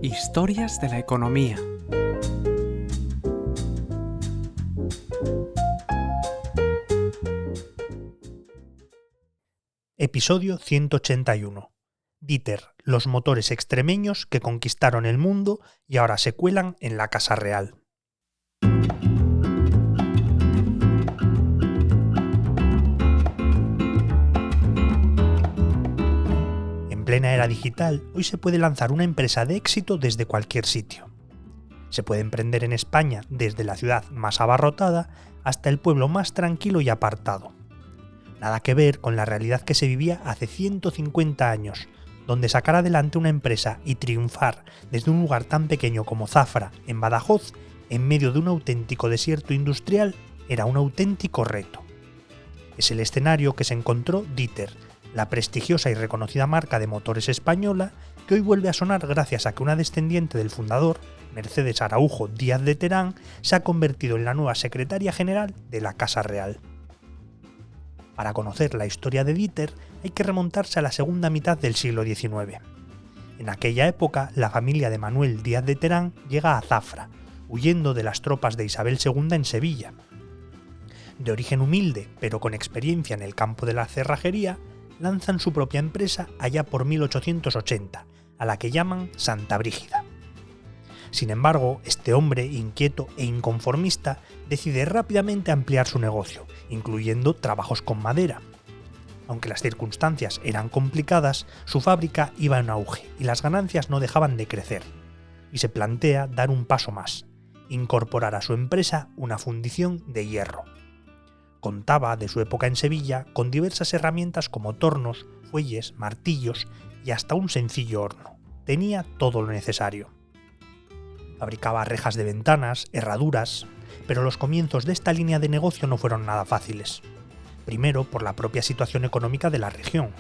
Historias de la economía. Episodio 181. Dieter, los motores extremeños que conquistaron el mundo y ahora se cuelan en la Casa Real. En plena era digital, hoy se puede lanzar una empresa de éxito desde cualquier sitio. Se puede emprender en España desde la ciudad más abarrotada hasta el pueblo más tranquilo y apartado. Nada que ver con la realidad que se vivía hace 150 años, donde sacar adelante una empresa y triunfar desde un lugar tan pequeño como Zafra, en Badajoz, en medio de un auténtico desierto industrial, era un auténtico reto. Es el escenario que se encontró Dieter, la prestigiosa y reconocida marca de motores española, que hoy vuelve a sonar gracias a que una descendiente del fundador, Mercedes Araujo Díaz de Terán, se ha convertido en la nueva secretaria general de la Casa Real. Para conocer la historia de Dieter hay que remontarse a la segunda mitad del siglo XIX. En aquella época, la familia de Manuel Díaz de Terán llega a Zafra, huyendo de las tropas de Isabel II en Sevilla. De origen humilde, pero con experiencia en el campo de la cerrajería, lanzan su propia empresa allá por 1880, a la que llaman Santa Brígida. Sin embargo, este hombre inquieto e inconformista decide rápidamente ampliar su negocio, incluyendo trabajos con madera. Aunque las circunstancias eran complicadas, su fábrica iba en auge y las ganancias no dejaban de crecer. Y se plantea dar un paso más, incorporar a su empresa una fundición de hierro. Contaba, de su época en Sevilla, con diversas herramientas como tornos, fuelles, martillos y hasta un sencillo horno. Tenía todo lo necesario. Fabricaba rejas de ventanas, herraduras, pero los comienzos de esta línea de negocio no fueron nada fáciles. Primero, por la propia situación económica de la región,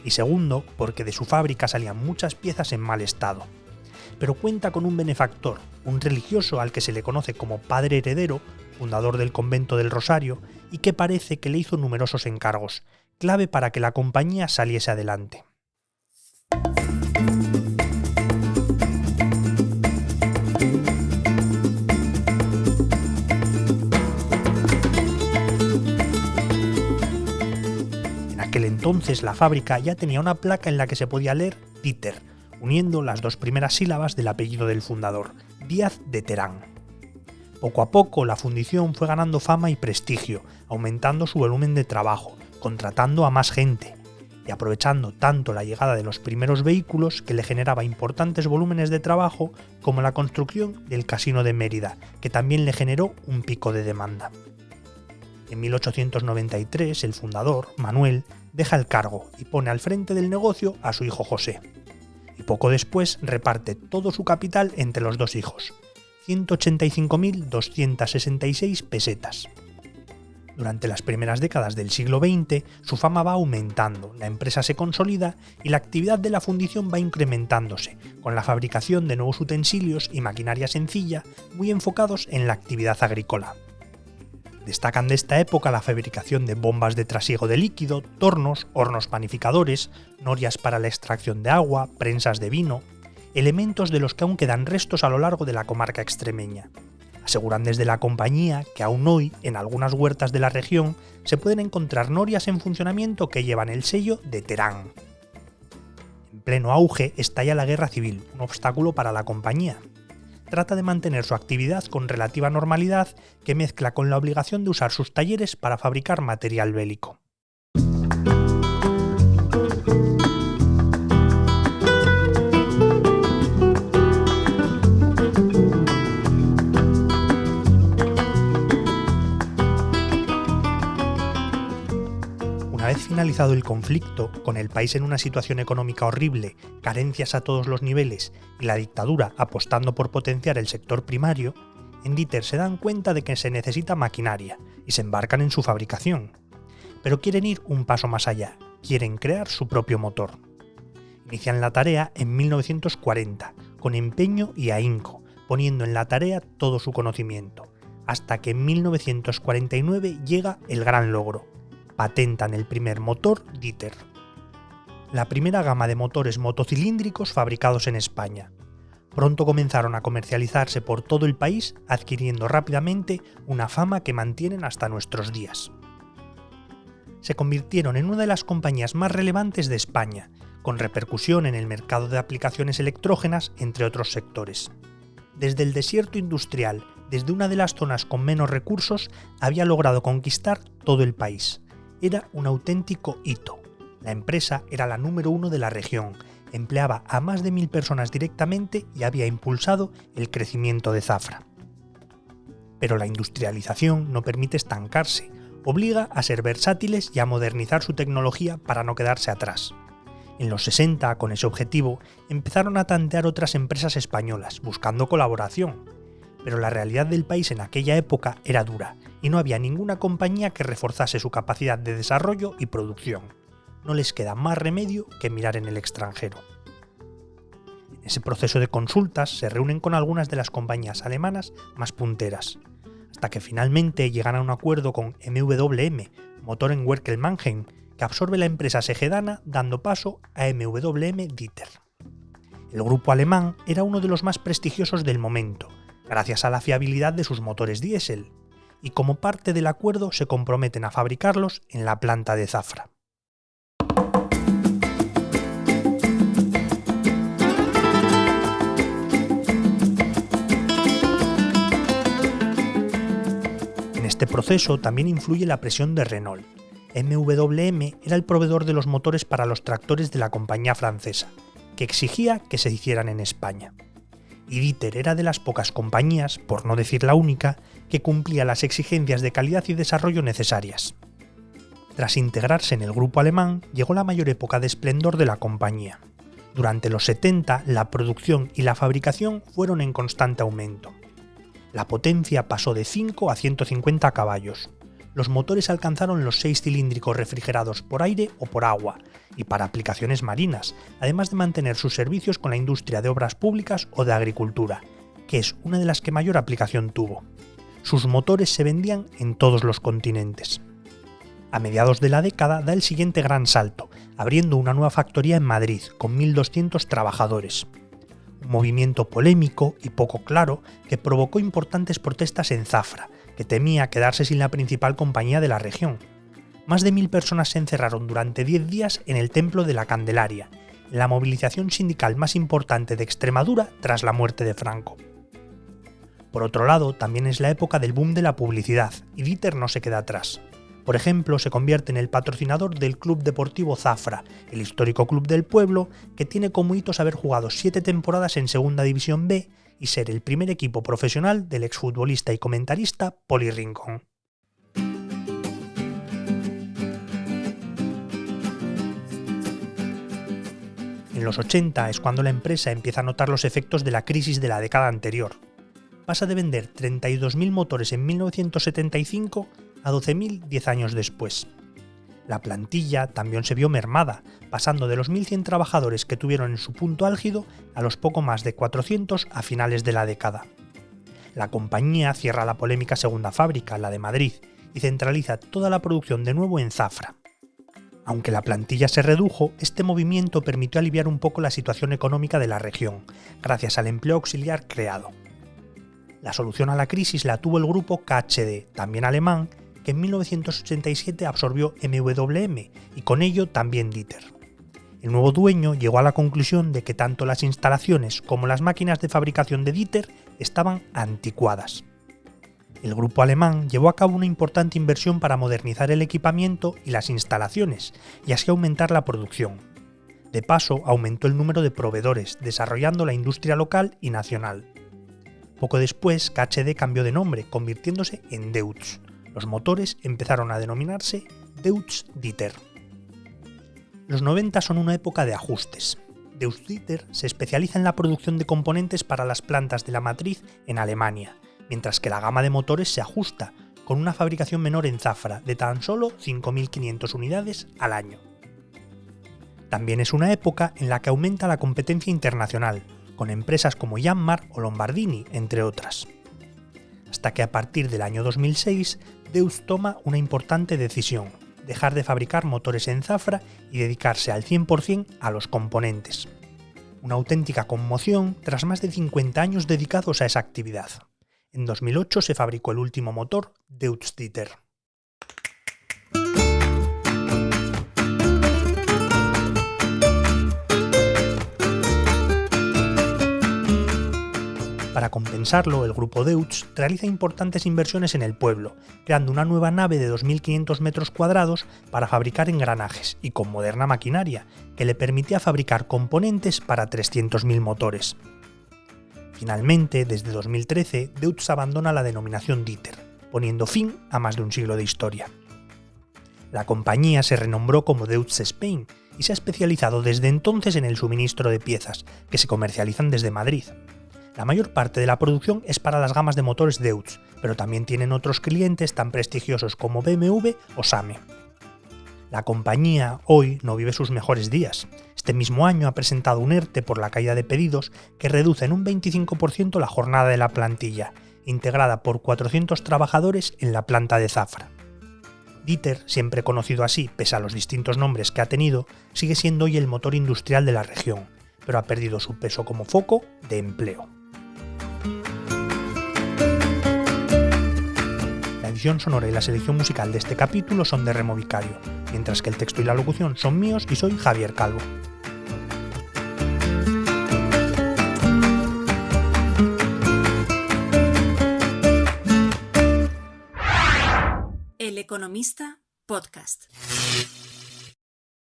y segundo, porque de su fábrica salían muchas piezas en mal estado. Pero cuenta con un benefactor, un religioso al que se le conoce como Padre Heredero, fundador del convento del Rosario, y que parece que le hizo numerosos encargos, clave para que la compañía saliese adelante. En aquel entonces la fábrica ya tenía una placa en la que se podía leer Dieter, uniendo las dos primeras sílabas del apellido del fundador, Díaz de Terán. Poco a poco la fundición fue ganando fama y prestigio, aumentando su volumen de trabajo, contratando a más gente y aprovechando tanto la llegada de los primeros vehículos que le generaba importantes volúmenes de trabajo como la construcción del Casino de Mérida, que también le generó un pico de demanda. En 1893 el fundador, Manuel, deja el cargo y pone al frente del negocio a su hijo José. Y poco después reparte todo su capital entre los dos hijos, 185.266 pesetas. Durante las primeras décadas del siglo XX, su fama va aumentando, la empresa se consolida y la actividad de la fundición va incrementándose, con la fabricación de nuevos utensilios y maquinaria sencilla muy enfocados en la actividad agrícola. Destacan de esta época la fabricación de bombas de trasiego de líquido, tornos, hornos panificadores, norias para la extracción de agua, prensas de vino, elementos de los que aún quedan restos a lo largo de la comarca extremeña. Aseguran desde la compañía que aún hoy, en algunas huertas de la región, se pueden encontrar norias en funcionamiento que llevan el sello de Terán. En pleno auge estalla la guerra civil, un obstáculo para la compañía. Trata de mantener su actividad con relativa normalidad, que mezcla con la obligación de usar sus talleres para fabricar material bélico. Una vez finalizado el conflicto, con el país en una situación económica horrible, carencias a todos los niveles y la dictadura apostando por potenciar el sector primario, en Dieter se dan cuenta de que se necesita maquinaria y se embarcan en su fabricación. Pero quieren ir un paso más allá, quieren crear su propio motor. Inician la tarea en 1940, con empeño y ahínco, poniendo en la tarea todo su conocimiento, hasta que en 1949 llega el gran logro: patentan el primer motor Dieter, la primera gama de motores motocilíndricos fabricados en España. Pronto comenzaron a comercializarse por todo el país, adquiriendo rápidamente una fama que mantienen hasta nuestros días. Se convirtieron en una de las compañías más relevantes de España, con repercusión en el mercado de aplicaciones electrógenas, entre otros sectores. Desde el desierto industrial, desde una de las zonas con menos recursos, había logrado conquistar todo el país. Era un auténtico hito. La empresa era la número 1 de la región, empleaba a más de 1000 personas directamente y había impulsado el crecimiento de Zafra. Pero la industrialización no permite estancarse, obliga a ser versátiles y a modernizar su tecnología para no quedarse atrás. En los 60, con ese objetivo, empezaron a tantear otras empresas españolas, buscando colaboración. Pero la realidad del país en aquella época era dura, y no había ninguna compañía que reforzase su capacidad de desarrollo y producción. No les queda más remedio que mirar en el extranjero. En ese proceso de consultas se reúnen con algunas de las compañías alemanas más punteras, hasta que finalmente llegan a un acuerdo con MWM, motor en Werkel-Mannheim, que absorbe la empresa segedana dando paso a MWM Dieter. El grupo alemán era uno de los más prestigiosos del momento, gracias a la fiabilidad de sus motores diésel, y como parte del acuerdo se comprometen a fabricarlos en la planta de Zafra. En este proceso también influye la presión de Renault. MWM era el proveedor de los motores para los tractores de la compañía francesa, que exigía que se hicieran en España. Y Dieter era de las pocas compañías, por no decir la única, que cumplía las exigencias de calidad y desarrollo necesarias. Tras integrarse en el grupo alemán, llegó la mayor época de esplendor de la compañía. Durante los 70, la producción y la fabricación fueron en constante aumento. La potencia pasó de 5 a 150 caballos. Los motores alcanzaron los 6 cilíndricos refrigerados por aire o por agua, y para aplicaciones marinas, además de mantener sus servicios con la industria de obras públicas o de agricultura, que es una de las que mayor aplicación tuvo. Sus motores se vendían en todos los continentes. A mediados de la década da el siguiente gran salto, abriendo una nueva factoría en Madrid con 1.200 trabajadores. Un movimiento polémico y poco claro que provocó importantes protestas en Zafra, que temía quedarse sin la principal compañía de la región. Más de 1000 personas se encerraron durante 10 días en el Templo de la Candelaria, la movilización sindical más importante de Extremadura tras la muerte de Franco. Por otro lado, también es la época del boom de la publicidad, y Dieter no se queda atrás. Por ejemplo, se convierte en el patrocinador del Club Deportivo Zafra, el histórico club del pueblo, que tiene como hitos haber jugado 7 temporadas en Segunda División B y ser el primer equipo profesional del exfutbolista y comentarista Poli Rincón. En los 80 es cuando la empresa empieza a notar los efectos de la crisis de la década anterior. Pasa de vender 32.000 motores en 1975 a 12.000 10 años después. La plantilla también se vio mermada, pasando de los 1.100 trabajadores que tuvieron en su punto álgido a los poco más de 400 a finales de la década. La compañía cierra la polémica segunda fábrica, la de Madrid, y centraliza toda la producción de nuevo en Zafra. Aunque la plantilla se redujo, este movimiento permitió aliviar un poco la situación económica de la región, gracias al empleo auxiliar creado. La solución a la crisis la tuvo el grupo KHD, también alemán, que en 1987 absorbió MWM y con ello también Dieter. El nuevo dueño llegó a la conclusión de que tanto las instalaciones como las máquinas de fabricación de Dieter estaban anticuadas. El grupo alemán llevó a cabo una importante inversión para modernizar el equipamiento y las instalaciones y así aumentar la producción. De paso, aumentó el número de proveedores, desarrollando la industria local y nacional. Poco después, KHD cambió de nombre, convirtiéndose en Deutz. Los motores empezaron a denominarse Deutz Dieter. Los 90 son una época de ajustes. Deutz Dieter se especializa en la producción de componentes para las plantas de la matriz en Alemania, mientras que la gama de motores se ajusta, con una fabricación menor en Zafra de tan solo 5.500 unidades al año. También es una época en la que aumenta la competencia internacional, con empresas como Yanmar o Lombardini, entre otras. Hasta que a partir del año 2006, Deutz toma una importante decisión, dejar de fabricar motores en Zafra y dedicarse al 100% a los componentes. Una auténtica conmoción tras más de 50 años dedicados a esa actividad. En 2008 se fabricó el último motor Deutz Dieter. Para compensarlo, el grupo Deutz realiza importantes inversiones en el pueblo, creando una nueva nave de 2.500 metros cuadrados para fabricar engranajes y con moderna maquinaria, que le permitía fabricar componentes para 300.000 motores. Finalmente, desde 2013, Deutz abandona la denominación Dieter, poniendo fin a más de un siglo de historia. La compañía se renombró como Deutz Spain y se ha especializado desde entonces en el suministro de piezas, que se comercializan desde Madrid. La mayor parte de la producción es para las gamas de motores Deutz, pero también tienen otros clientes tan prestigiosos como BMW o SAME. La compañía hoy no vive sus mejores días. Este mismo año ha presentado un ERTE por la caída de pedidos que reduce en un 25% la jornada de la plantilla, integrada por 400 trabajadores en la planta de Zafra. Dieter, siempre conocido así pese a los distintos nombres que ha tenido, sigue siendo hoy el motor industrial de la región, pero ha perdido su peso como foco de empleo. La edición sonora y la selección musical de este capítulo son de Remo Vicario, mientras que el texto y la locución son míos y soy Javier Calvo. El Economista Podcast.